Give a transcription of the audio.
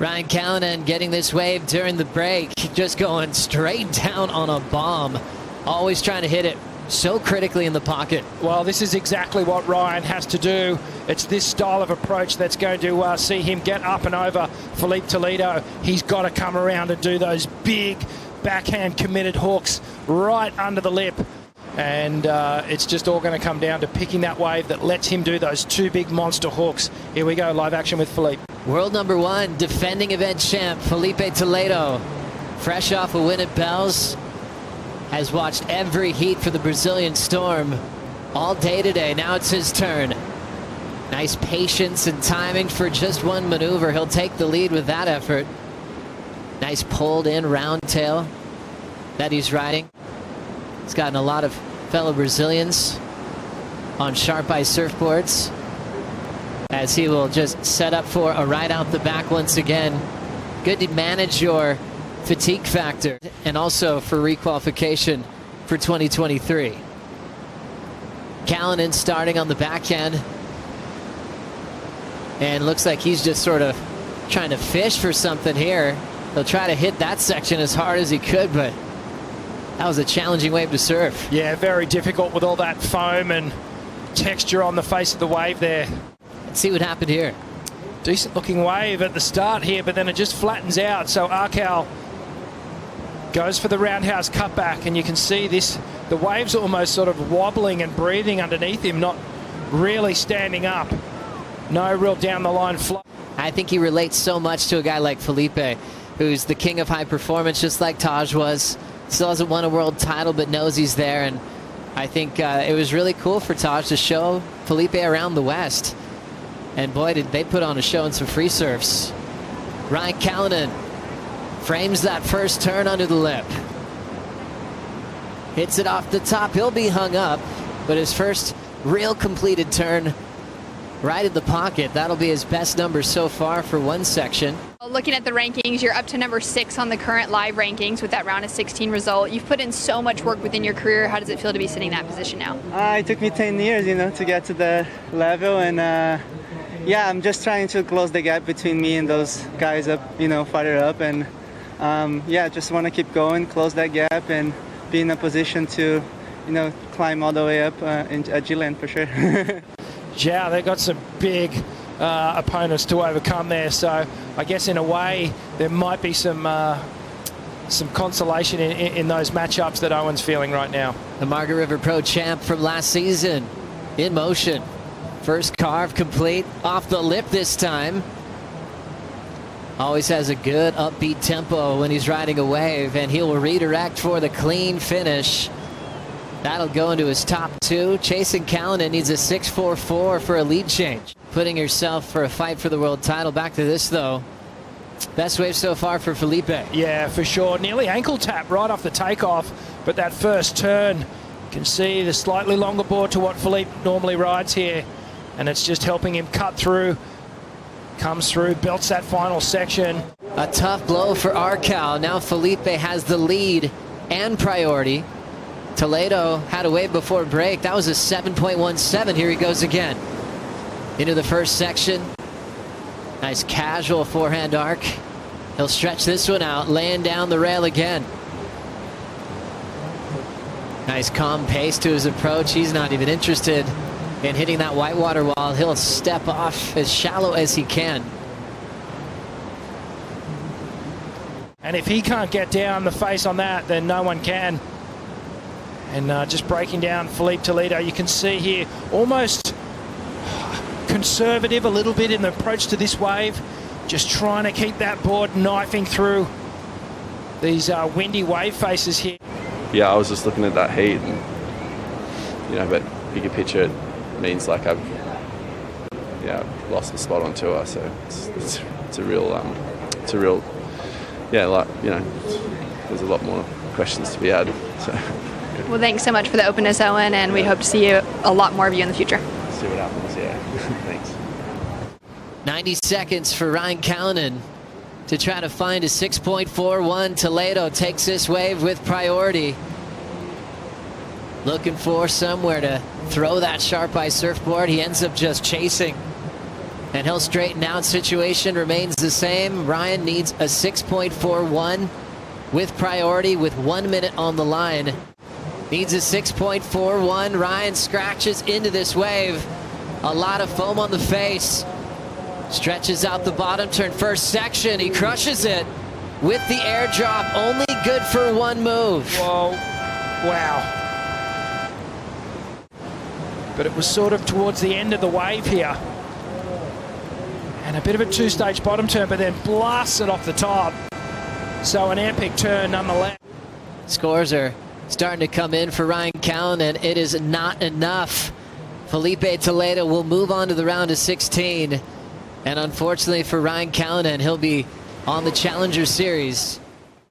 Ryan Callinan getting this wave during the break, just going straight down on a bomb. Always trying to hit it so critically in the pocket. Well, this is exactly what Ryan has to do. It's this style of approach that's going to see him get up and over Filipe Toledo. He's got to come around and do those big backhand committed hooks right under the lip. And it's just all going to come down to picking that wave that lets him do those two big monster hooks. Here we go, live action with Filipe. World number one, defending event champ Filipe Toledo, fresh off a win at Bells, has watched every heat for the Brazilian Storm all day today. Now it's his turn. Nice patience and timing for just one maneuver. He'll take the lead with that effort. Nice pulled in round tail that he's riding. He's gotten a lot of fellow Brazilians on sharp ice surfboards, as he will just set up for a ride out the back once again. Good to manage your fatigue factor, and also for requalification for 2023. Callinan starting on the backhand, and looks like he's just sort of trying to fish for something here. He'll try to hit that section as hard as he could, but that was a challenging wave to surf. Yeah, very difficult with all that foam and texture on the face of the wave there. Let's see what happened here. Decent looking wave at the start here, but then it just flattens out. So Arcal goes for the roundhouse cutback, and you can see this, the wave's almost sort of wobbling and breathing underneath him, not really standing up. No real down the line flow. I think he relates so much to a guy like Filipe, who's the king of high performance, just like Taj was. Still hasn't won a world title, but knows he's there. And I think it was really cool for Taj to show Filipe around the West. And boy, did they put on a show in some free surfs. Ryan Callinan frames that first turn under the lip. Hits it off the top. He'll be hung up, but his first real completed turn right in the pocket. That'll be his best number so far for one section. Looking at the rankings, you're up to number 6 on the current live rankings with that round of 16 result. You've put in so much work within your career. How does it feel to be sitting in that position now? It took me 10 years, to get to the level, and yeah, I'm just trying to close the gap between me and those guys up, farther up, and yeah, just want to keep going, close that gap, and be in a position to, climb all the way up at Callinan for sure. Yeah, they've got some big opponents to overcome there, so I guess in a way there might be some consolation in those matchups that Owen's feeling right now. The Margaret River Pro champ from last season in motion. First carve complete, off the lip this time. Always has a good upbeat tempo when he's riding a wave, and he'll redirect for the clean finish. That'll go into his top 2. Chasing Callinan needs a 6.44 for a lead change. Putting herself for a fight for the world title. Back to this though. Best wave so far for Filipe. Yeah, for sure. Nearly ankle tap right off the takeoff, but that first turn, you can see the slightly longer board to what Filipe normally rides here, and it's just helping him cut through. Comes through, belts that final section. A tough blow for Arcal. Now Filipe has the lead and priority. Toledo had a wave before break. That was a 7.17. Here he goes again. Into the first section. Nice casual forehand arc. He'll stretch this one out, laying down the rail again. Nice calm pace to his approach. He's not even interested in hitting that whitewater wall. He'll step off as shallow as he can. And if he can't get down the face on that, then no one can. And just breaking down Filipe Toledo, you can see here almost conservative a little bit in the approach to this wave, just trying to keep that board knifing through these windy wave faces here. Yeah, I was just looking at that heat, and but bigger picture, it means like I've lost the spot on tour, so it's a real there's a lot more questions to be had. So. Well, thanks so much for the openness, Owen, and we hope to see a lot more of you in the future. See what happens, yeah. Thanks. 90 seconds for Ryan Callinan to try to find a 6.41. Toledo takes this wave with priority. Looking for somewhere to throw that sharp ice surfboard. He ends up just chasing and he'll straighten out. Situation remains the same. Ryan needs a 6.41 with priority with 1 minute on the line. Needs a 6.41. Ryan scratches into this wave. A lot of foam on the face. Stretches out the bottom turn. First section, he crushes it with the airdrop. Only good for one move. Whoa. Wow. But it was sort of towards the end of the wave here. And a bit of a two-stage bottom turn, but then blasts it off the top. So an epic turn nonetheless. Scores are starting to come in for Ryan Callinan. It is not enough. Filipe Toledo will move on to the round of 16. And unfortunately for Ryan Callinan, he'll be on the Challenger Series.